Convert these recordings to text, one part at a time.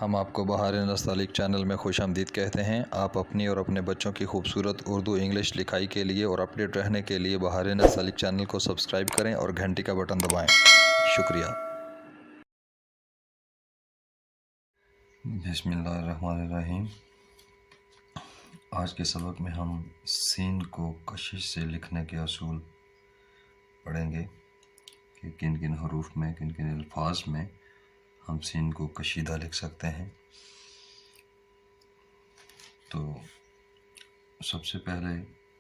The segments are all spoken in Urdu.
ہم آپ کو بہار نستعلیق چینل میں خوش آمدید کہتے ہیں۔ آپ اپنی اور اپنے بچوں کی خوبصورت اردو انگلش لکھائی کے لیے اور اپڈیٹ رہنے کے لیے بہار نستعلیق چینل کو سبسکرائب کریں اور گھنٹی کا بٹن دبائیں۔ شکریہ۔ بسم اللہ الرحمن الرحیم۔ آج کے سبق میں ہم سین کو کشش سے لکھنے کے اصول پڑھیں گے کہ کن کن حروف میں، کن کن الفاظ میں ہم سین کو کشیدہ لکھ سکتے ہیں۔ تو سب سے پہلے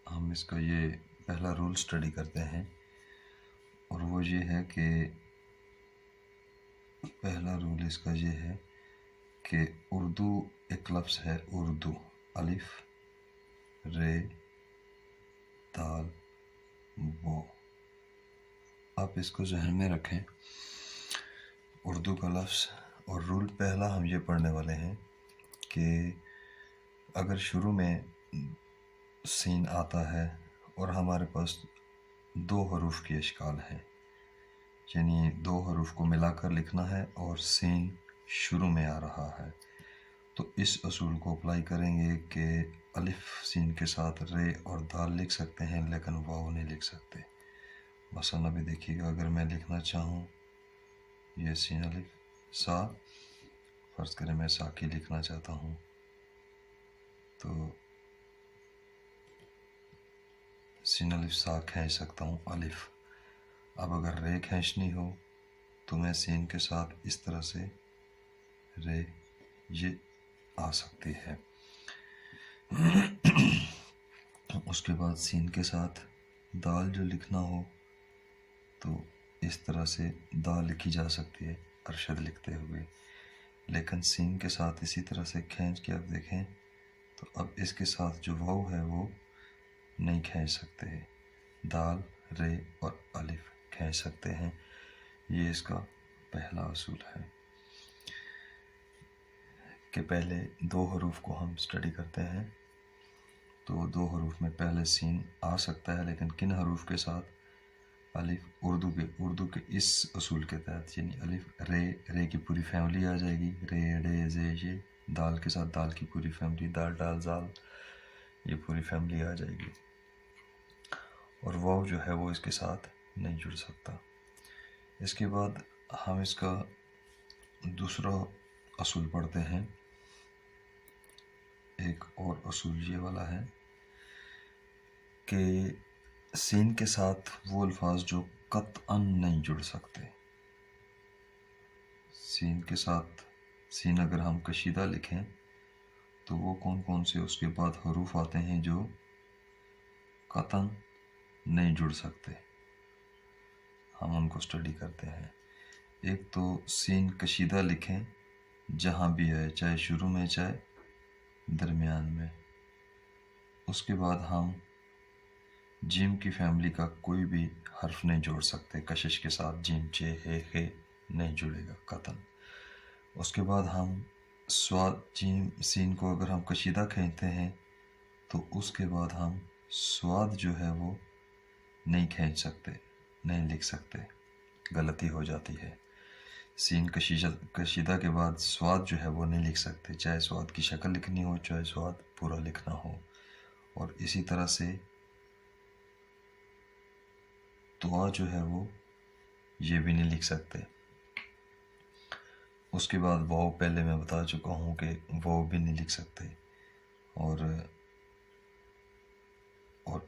ہم اس کا یہ پہلا رول سٹڈی کرتے ہیں، اور وہ یہ ہے کہ پہلا رول اس کا یہ ہے کہ اردو ایک لفظ ہے، اردو، الف رے دال و۔ آپ اس کو ذہن میں رکھیں، اردو کا لفظ، اور رول پہلا ہم یہ پڑھنے والے ہیں کہ اگر شروع میں سین آتا ہے اور ہمارے پاس دو حروف کی اشکال ہے، یعنی دو حروف کو ملا کر لکھنا ہے اور سین شروع میں آ رہا ہے، تو اس اصول کو اپلائی کریں گے کہ الف سین کے ساتھ رے اور دال لکھ سکتے ہیں لیکن واو نہیں لکھ سکتے۔ مثلا ابھی دیکھیے گا، اگر میں لکھنا چاہوں یہ سین الف سا، فرض کریں میں ساکی لکھنا چاہتا ہوں تو سین الف سا کھینچ سکتا ہوں الف۔ اب اگر رے کھینچنی ہو تو میں سین کے ساتھ اس طرح سے رے یہ آ سکتی ہے۔ اس کے بعد سین کے ساتھ دال جو لکھنا ہو تو اس طرح سے دال لکھی جا سکتی ہے ارشد لکھتے ہوئے، لیکن سین کے ساتھ اسی طرح سے کھینچ کے اب دیکھیں تو اب اس کے ساتھ جو واو ہے وہ نہیں کھینچ سکتے ہیں، دال رے اور الف کھینچ سکتے ہیں۔ یہ اس کا پہلا اصول ہے کہ پہلے دو حروف کو ہم سٹڈی کرتے ہیں، تو دو حروف میں پہلے سین آ سکتا ہے لیکن کن حروف کے ساتھ؟ الف، اردو کے اس اصول کے تحت، یعنی الف رے کی پوری فیملی آ جائے گی، رے ڈے زے یہ، دال کے ساتھ دال کی پوری فیملی، دال ڈال زال، یہ پوری فیملی آ جائے گی، اور واو جو ہے وہ اس کے ساتھ نہیں جڑ سکتا۔ اس کے بعد ہم اس کا دوسرا اصول پڑھتے ہیں، ایک اور اصول یہ والا ہے کہ سین کے ساتھ وہ الفاظ جو قطعاً نہیں جڑ سکتے، سین کے ساتھ سین اگر ہم کشیدہ لکھیں تو وہ کون کون سے اس کے بعد حروف آتے ہیں جو قطعاً نہیں جڑ سکتے، ہم ان کو سٹڈی کرتے ہیں۔ ایک تو سین کشیدہ لکھیں جہاں بھی ہے، چاہے شروع میں چاہے درمیان میں۔ اس کے بعد ہم جیم کی فیملی کا کوئی بھی حرف نہیں جوڑ سکتے، کشش کے ساتھ جیم چے ہے خے نہیں جڑے گا قطعاً۔ اس کے بعد ہم سواد جیم سین کو اگر ہم کشیدہ کھینچتے ہیں تو اس کے بعد ہم سواد جو ہے وہ نہیں کھینچ سکتے، نہیں لکھ سکتے، غلطی ہو جاتی ہے۔ سین کشیدہ کے بعد سواد جو ہے وہ نہیں لکھ سکتے، چاہے سواد کی شکل لکھنی ہو چاہے سواد پورا لکھنا ہو، اور اسی طرح سے دعا جو ہے وہ یہ بھی نہیں لکھ سکتے۔ اس کے بعد واو، پہلے میں بتا چکا ہوں کہ واو بھی نہیں لکھ سکتے، اور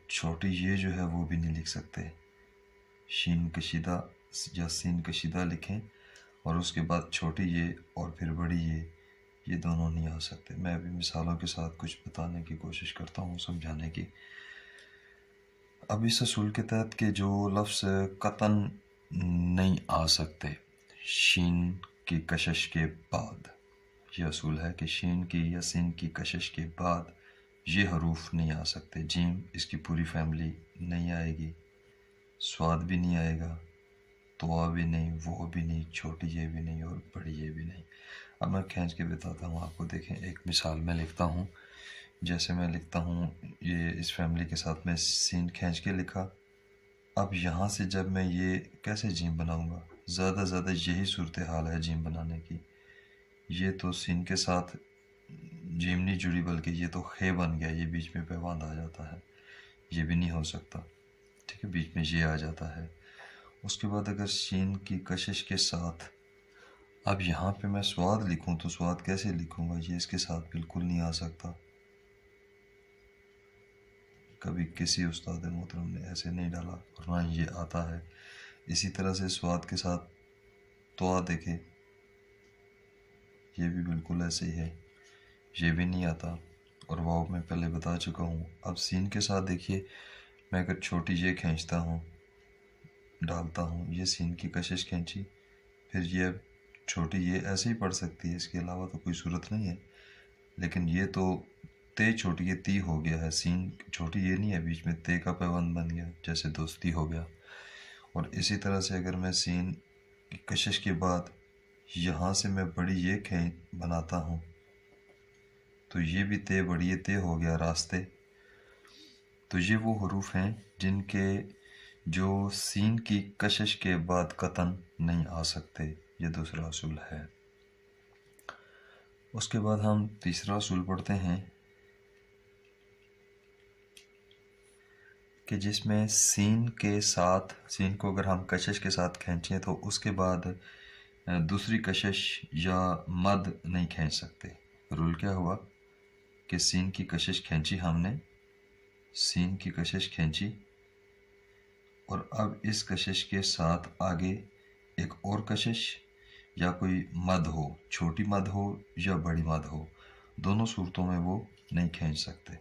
چھوٹی یہ جو ہے وہ بھی نہیں لکھ سکتے۔ شین کشیدہ یا سین کشیدہ لکھیں اور اس کے بعد چھوٹی یہ اور پھر بڑی یہ دونوں نہیں آ سکتے۔ میں ابھی مثالوں کے ساتھ کچھ بتانے کی کوشش کرتا ہوں، سمجھانے کی۔ اب اس اصول کے تحت کہ جو لفظ قطعاً نہیں آ سکتے شین کی کشش کے بعد، یہ اصول ہے کہ شین کی یا سین کی کشش کے بعد یہ حروف نہیں آ سکتے۔ جیم اس کی پوری فیملی نہیں آئے گی، سواد بھی نہیں آئے گا، توا بھی نہیں، وہ بھی نہیں، چھوٹی یہ بھی نہیں اور بڑی یہ بھی نہیں۔ اب میں کھینچ کے بتاتا ہوں آپ کو، دیکھیں ایک مثال میں لکھتا ہوں، جیسے میں لکھتا ہوں یہ اس فیملی کے ساتھ میں سین کھینچ کے لکھا۔ اب یہاں سے جب میں یہ کیسے جیم بناؤں گا؟ زیادہ یہی صورتحال ہے جیم بنانے کی، یہ تو سین کے ساتھ جیم نہیں جڑی بلکہ یہ تو خے بن گیا، یہ بیچ میں پیوند آ جاتا ہے، یہ بھی نہیں ہو سکتا، ٹھیک ہے، بیچ میں یہ آ جاتا ہے۔ اس کے بعد اگر شین کی کشش کے ساتھ، اب یہاں پہ میں سواد لکھوں تو سواد کیسے لکھوں گا، یہ اس کے ساتھ بالکل نہیں آ سکتا، کبھی کسی استاد محترم نے ایسے نہیں ڈالا اور نہ یہ آتا ہے۔ اسی طرح سے سواد کے ساتھ تو دیکھے، یہ بھی بالکل ایسے ہی ہے، یہ بھی نہیں آتا، اور واو میں پہلے بتا چکا ہوں۔ اب سین کے ساتھ دیکھیے، میں اگر چھوٹی یہ کھینچتا ہوں، ڈالتا ہوں، یہ سین کی کشش کھینچی، پھر یہ چھوٹی یہ ایسے ہی پڑھ سکتی ہے، اس کے علاوہ تو کوئی صورت نہیں ہے، لیکن یہ تو تے چھوٹی یہ تی ہو گیا ہے، سین چھوٹی یہ نہیں ہے، بیچ میں تے کا پیوند بن گیا، جیسے دوستی ہو گیا۔ اور اسی طرح سے اگر میں سین کی کشش کے بعد یہاں سے میں بڑی یہ بناتا ہوں تو یہ بھی تے بڑی یہ تے ہو گیا راستے۔ تو یہ وہ حروف ہیں جن کے جو سین کی کشش کے بعد قطعاً نہیں آ سکتے، یہ دوسرا اصول ہے۔ اس کے بعد ہم تیسرا اصول پڑھتے ہیں کہ جس میں سین کے ساتھ، سین کو اگر ہم کشش کے ساتھ کھینچیں تو اس کے بعد دوسری کشش یا مد نہیں کھینچ سکتے۔ رول کیا ہوا کہ سین کی کشش کھینچی ہم نے، سین کی کشش کھینچی، اور اب اس کشش کے ساتھ آگے ایک اور کشش یا کوئی مد ہو، چھوٹی مد ہو یا بڑی مد ہو، دونوں صورتوں میں وہ نہیں کھینچ سکتے۔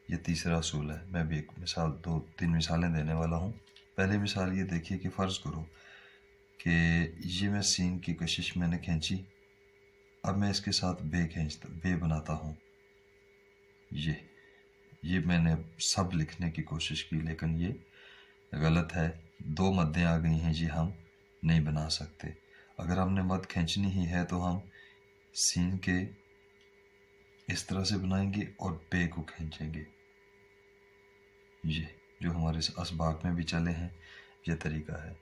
یہ تیسرا اصول ہے۔ میں بھی ایک مثال، 2-3 مثالیں دینے والا ہوں۔ پہلی مثال یہ دیکھیے کہ فرض کرو کہ یہ میں سین کی کشش میں نے کھینچی، اب میں اس کے ساتھ بے بناتا ہوں، یہ میں نے سب لکھنے کی کوشش کی لیکن یہ غلط ہے، 2 مدیں آ گئی ہیں، یہ ہم نہیں بنا سکتے۔ اگر ہم نے مد کھینچنی ہی ہے تو ہم سین کے اس طرح سے بنائیں گے اور بے کو کھینچیں گے، یہ جو ہمارے اسباق میں بھی چلے ہیں یہ طریقہ ہے۔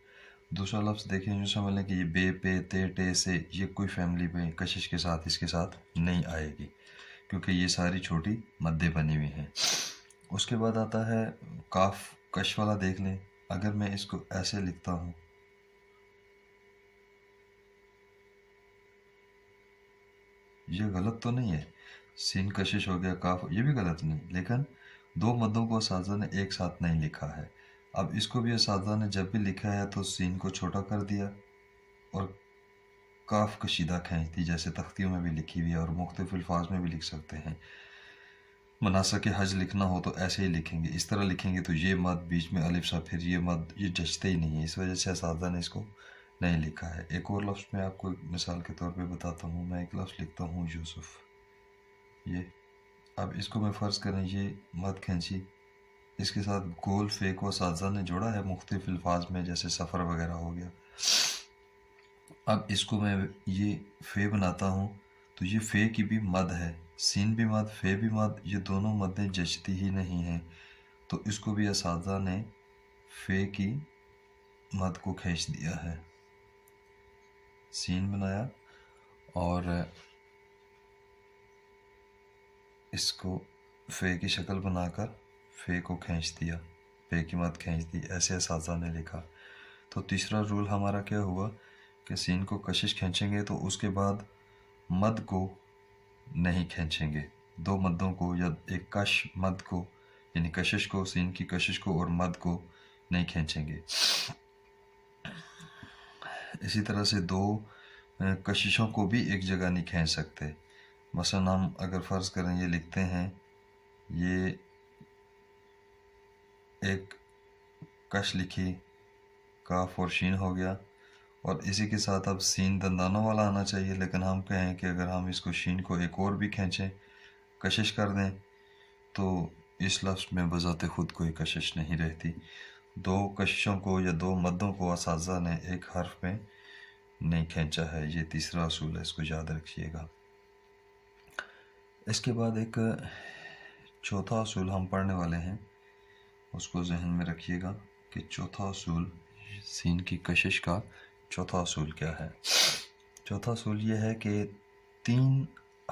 دوسرا لفظ دیکھیں، جو سمجھ لیں کہ یہ بے، پے، تے، ٹے سے یہ کوئی فیملی میں کشش کے ساتھ اس کے ساتھ نہیں آئے گی کیونکہ یہ ساری چھوٹی مدیں بنی ہوئی ہیں۔ اس کے بعد آتا ہے کاف کش والا، دیکھ لیں، اگر میں اس کو ایسے لکھتا ہوں، یہ غلط تو نہیں ہے، سین کشش ہو گیا، کاف، یہ بھی غلط نہیں، لیکن 2 مدوں کو اساتذہ نے ایک ساتھ نہیں لکھا ہے۔ اب اس کو بھی اساتذہ نے جب بھی لکھا ہے تو سین کو چھوٹا کر دیا اور کاف کشیدہ کھینچ دی، جیسے تختیوں میں بھی لکھی ہوئی ہے اور مختلف الفاظ میں بھی لکھ سکتے ہیں۔ مناسک حج لکھنا ہو تو ایسے ہی لکھیں گے، اس طرح لکھیں گے تو یہ مد بیچ میں الف سا، پھر یہ مد، یہ جچتے ہی نہیں ہے، اس وجہ سے اساتذہ نے اس کو نہیں لکھا ہے۔ ایک اور لفظ میں آپ کو مثال کے طور پہ بتاتا ہوں، میں ایک لفظ لکھتا ہوں یوسف، یہ، اب اس کو میں فرض کریں یہ مد کھینچی، اس کے ساتھ گول فے کو اساتذہ نے جوڑا ہے مختلف الفاظ میں، جیسے سفر وغیرہ ہو گیا۔ اب اس کو میں یہ فے بناتا ہوں تو یہ فے کی بھی مد ہے، سین بھی مد، فے بھی مد، یہ دونوں مدیں جچتی ہی نہیں ہیں، تو اس کو بھی اساتذہ نے فے کی مد کو کھینچ دیا ہے، سین بنایا اور اس کو فے کی شکل بنا کر فے کو کھینچ دیا، فے کی مد کھینچ دی، ایسے اساتذہ نے لکھا۔ تو تیسرا رول ہمارا کیا ہوا کہ سین کو کشش کھینچیں گے تو اس کے بعد مد کو نہیں کھینچیں گے، 2 مدوں کو یا ایک کش مد کو، یعنی کشش کو، سین کی کشش کو اور مد کو نہیں کھینچیں گے۔ اسی طرح سے 2 کششوں کو بھی ایک جگہ نہیں کھینچ سکتے۔ مثلا ہم اگر فرض کریں یہ لکھتے ہیں، یہ ایک کش لکھی، کاف اور شین ہو گیا، اور اسی کے ساتھ اب سین دندانوں والا آنا چاہیے، لیکن ہم کہیں کہ اگر ہم اس کو شین کو ایک اور بھی کھینچیں، کشش کر دیں، تو اس لفظ میں بذات خود کوئی کشش نہیں رہتی۔ 2 کششوں کو یا 2 مدوں کو اساتذہ نے ایک حرف میں نہیں کھینچا ہے، یہ تیسرا اصول ہے، اس کو یاد رکھیے گا۔ اس کے بعد ایک چوتھا اصول ہم پڑھنے والے ہیں، اس کو ذہن میں رکھیے گا کہ چوتھا اصول سین کی کشش کا چوتھا اصول کیا ہے۔ چوتھا اصول یہ ہے کہ 3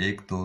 1 2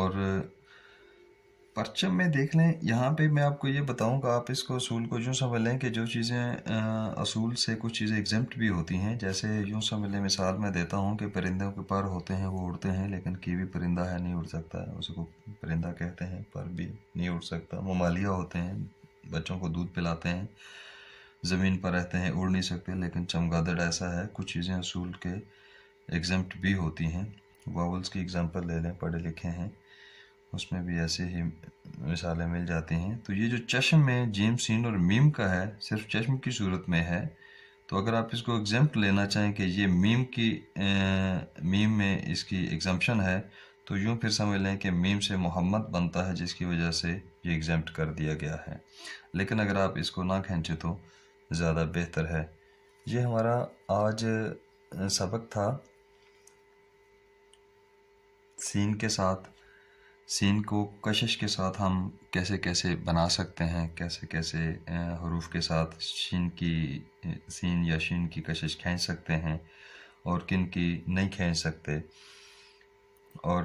اور پرچم میں دیکھ لیں، یہاں پہ میں آپ کو یہ بتاؤں گا، آپ اس کو اصول کو یوں سمجھ لیں کہ جو چیزیں اصول سے کچھ چیزیں ایگزمپٹ بھی ہوتی ہیں، جیسے یوں سمجھ لیں، مثال میں دیتا ہوں کہ پرندوں کے پر ہوتے ہیں، وہ اڑتے ہیں، لیکن کیوی پرندہ ہے نہیں اڑ سکتا، اس کو پرندہ کہتے ہیں، پر بھی نہیں اڑ سکتا۔ ممالیہ ہوتے ہیں، بچوں کو دودھ پلاتے ہیں، زمین پر رہتے ہیں، اڑ نہیں سکتے، لیکن چمگادڑ ایسا ہے، کچھ چیزیں اصول کے ایگزمپٹ بھی ہوتی ہیں۔ واولز کی ایگزامپل لے لیں، پڑھے لکھے ہیں، اس میں بھی ایسے ہی مثالیں مل جاتی ہیں۔ تو یہ جو چشم میں جیم سین اور میم کا ہے، صرف چشم کی صورت میں ہے، تو اگر آپ اس کو ایگزمپٹ لینا چاہیں کہ یہ میم میں اس کی ایگزمپشن ہے، تو یوں پھر سمجھ لیں کہ میم سے محمد بنتا ہے، جس کی وجہ سے یہ ایگزمپٹ کر دیا گیا ہے۔ لیکن اگر آپ اس کو نہ کھینچیں تو زیادہ بہتر ہے۔ یہ ہمارا آج سبق تھا سین کے ساتھ، سین کو کشش کے ساتھ ہم کیسے کیسے بنا سکتے ہیں، کیسے کیسے حروف کے ساتھ سین یا شین کی کشش کھینچ سکتے ہیں، اور کن کی نہیں کھینچ سکتے۔ اور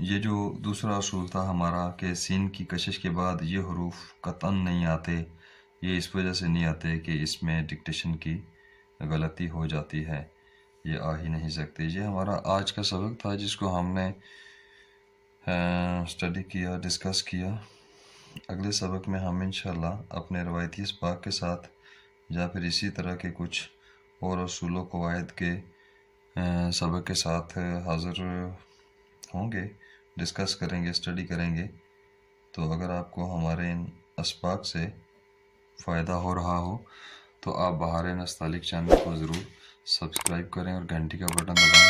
یہ جو دوسرا اصول تھا ہمارا کہ سین کی کشش کے بعد یہ حروف قطعاً نہیں آتے، یہ اس وجہ سے نہیں آتے کہ اس میں ڈکٹیشن کی غلطی ہو جاتی ہے، یہ آ ہی نہیں سکتے۔ یہ ہمارا آج کا سبق تھا، جس کو ہم نے اسٹڈی کیا، ڈسکس کیا۔ اگلے سبق میں ہم انشاءاللہ اپنے روایتی اسباق کے ساتھ یا پھر اسی طرح کے کچھ اور اصول و قواعد کے سبق کے ساتھ حاضر ہوں گے، ڈسکس کریں گے، اسٹڈی کریں گے۔ تو اگر آپ کو ہمارے ان اسباق سے فائدہ ہو رہا ہو تو آپ بہار نستعلیق چینل کو ضرور سبسکرائب کریں اور گھنٹی کا بٹن دبائیں۔